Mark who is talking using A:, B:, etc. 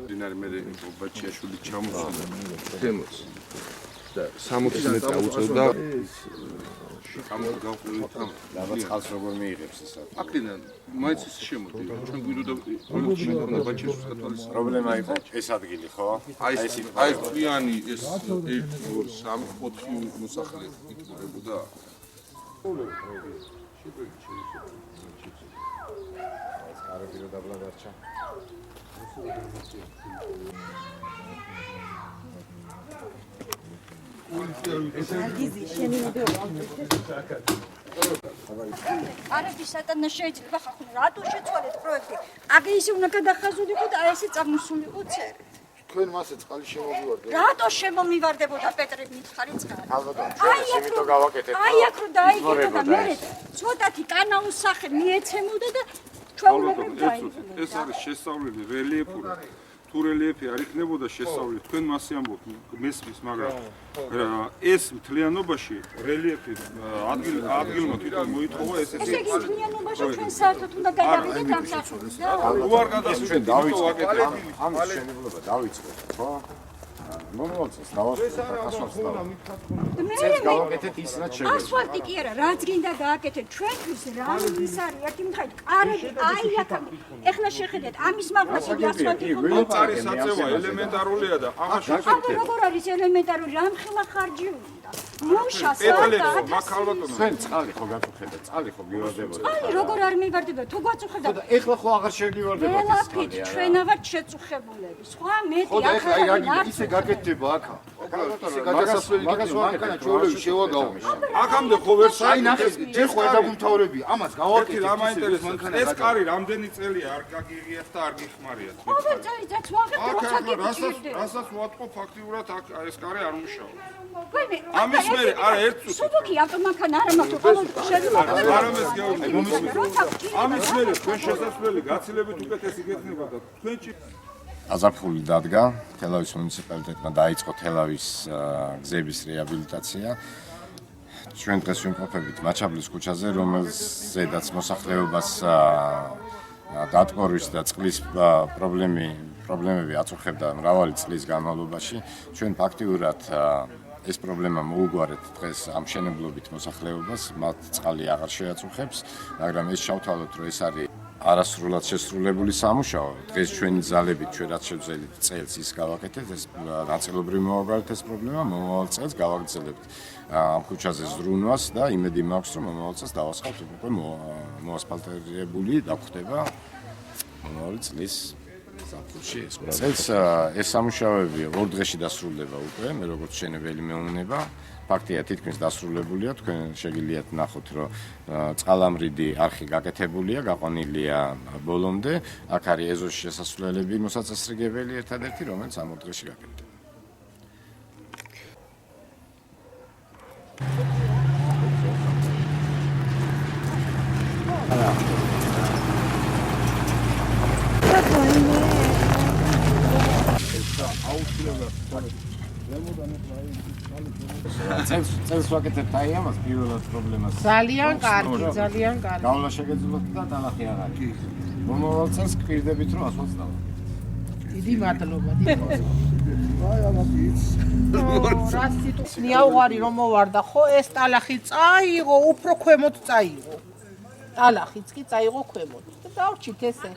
A: დინარი მე ბაჩიაშვილი ჩამოსულა
B: თემოც და 60 მეტრი აუწევდა
A: გამოგავყურეთ ამ
C: რაღაც ხალხს როგორ მიიღებს ისა
A: აქედან მაინც ის შემოდი ჩვენ გვიდოდა პოლიციაში ქონდა ბაჩიაშვილის კათვალის
C: პრობლემა იყო ეს ადგილი ხო
A: აი წვიანი ეს 1 2 3 4 მოსახლე იკურებოდა
C: ეს კარები რო დაბლა დარჩა
D: არაფერი სატანა შეიძლება ხახო რატო შეცვალეთ პროექტი? აგე ისე უნდა გადახაზულიყო და აი ესე წამოსულიყო წერი.
E: თქვენ მასე წყალი შემოგივარდეთ.
D: რატო შემომივარდებოდა პეტრე მითხარი წყალი?
C: აი ამიტომ გავაკეთეთ.
D: აი აქ რო დაიგეთა და მე ცოტათი კანაუს სახე მიეცემოდა და ჩვეულებრივ დაიგეთა.
A: ეს არის შესწავლილი რელიეფური თუ რელიეფი არ იქნებოდა შესწავლილი თქვენ მასე ამბობთ მესმის მაგრამ ეს მთლიანობაში რელიეფი ადგილმა თვითონ მოითხოვა ესეთი
D: ესე იგი მთლიანობაში ჩვენ საერთოდ უნდა გადავიდეთ ამ საფუძვლს და
A: უარ გადასვით
C: დავიწყოთ ამის შემოვლება დავიწყოთ ხო მომოწეს დავასვათ წელს გავაკეთეთ ის რაც შეგვიძლია
D: ასფალტი კი არა რაც გინდა გააკეთეთ ჩვენთვის რა ის არის ერთი მხარით კარები აი აქ ეხლა შეხედეთ ამის მაღლას იგი ასფალტი
A: ეს არის საწევა ელემენტარულია და ამაში
D: აბა როგორ არის ელემენტარული რამხელა ხარჯი უნდა მუშა
A: ეტელექო მაქალბატონო
C: თქვენ წყალი ხო გაწუხებთ წყალი ხო გივარდებოდა
D: აი როგორ არ მივარდება თუ გვაწუხებდა
C: და ეხლა ხო აღარ შეგივარდებათ ეს
D: ველაფით ჩვენა ვართ შეწუხებულები სხვა მეტი
E: ხო და ეხლა
D: ახლა
E: აი ისე გაკეთდება აქ ისე გადასასვლელი მანქანა ჩვეულებრივ შევაგავ
A: აქამდე ხო ვერ
E: აი ნახე ჯერ ხო არ დაგუმთავრები ამას
A: ერთი
E: გავაკეთეთ
A: რა მაინტერესებს ეს კარი რამდენი წელია არ გაგიღიათ და არ გიხმარიათ
D: ყოველ წელი ძაც ვაღებ
A: აქ
D: როცა
A: ახლა
D: გიჩვენე
A: რასაც ვატყო ფაქტიურად აქ ეს კარი არ მუშაობს
D: ვინმე
A: ამის მერე არა ერთ წუთი
D: სუბუქი ავტომანქანა არა მაქვს ყოველ შეიძლება
A: არამეს გეუბნები ამის მერე თქვენ შესაძლებელი გაცილებით უკეთესი გექნება და თქვენში
C: აზაფხული დადგა თელავის მუნიციპალიტეტმა დაიწყო თელავის გზების რეაბილიტაცია ჩვენ დღეს ვიმყოფებით მაჩაბლის ქუჩაზე რომელზედაც მოსახლეობას დატბორვის და წყლის პრობლემები აწუხებდა მრავალი წლის განმავლობაში ჩვენ ფაქტიურად ეს პრობლემა მოუგვარეთ დღეს ამ მშენებლობით მოსახლეობას მათ წყალი აღარ შეაწუხებს მაგრამ ეს შევთავაზოთ რომ ეს არის არასრულად შესრულებული სამუშაო დღეს ჩვენი ძალებით ჩვენ რაც შევძლებთ წელს ის გავაკეთეთ ეს ნაწილობრივ მოვაგვარეთ ეს პრობლემა მომავალ წელს გავაგრძელებთ ამ ქუჩაზე ზრუნვას და იმედი მაქვს რომ მომავალ წელს დავასხავთ უკვე მოასფალტირებული დაგხვდება მომავალი წლის ზაფხულში წელს ეს სამუშაოები 2 დღეში დასრულდება უკვე მე როგორც მშენებელი მეუნება ფაქტია თითქმის დასრულებულია თქვენ შეგიძლიათ ნახოთ რომ წყალამრიდი არხი გაკეთებულია გაყვანილია ბოლომდე აქ არის ეზოში შესასვლელები მოსაწესრიგებელი ერთადერთი რომელიც ამ 2 დღეში გაკეთდება წელს ვაკეთებთ აი ამას პირველად პრობლემას
F: ძალიან კარგი
C: გავლა შეგეძლოთ და დალახი აღარ მომავალ წელს გვირდებით რომ ასვაც დავაკეთოთ
F: დიდი მადლობა აი ამას რა სიტყვია უღარი რომ მოვარდა ხო ეს ტალახი წაიღო უფრო ქვემოთ წაიღო ტალახიც კი წაიღო ქვემოთ და დავრჩით ესე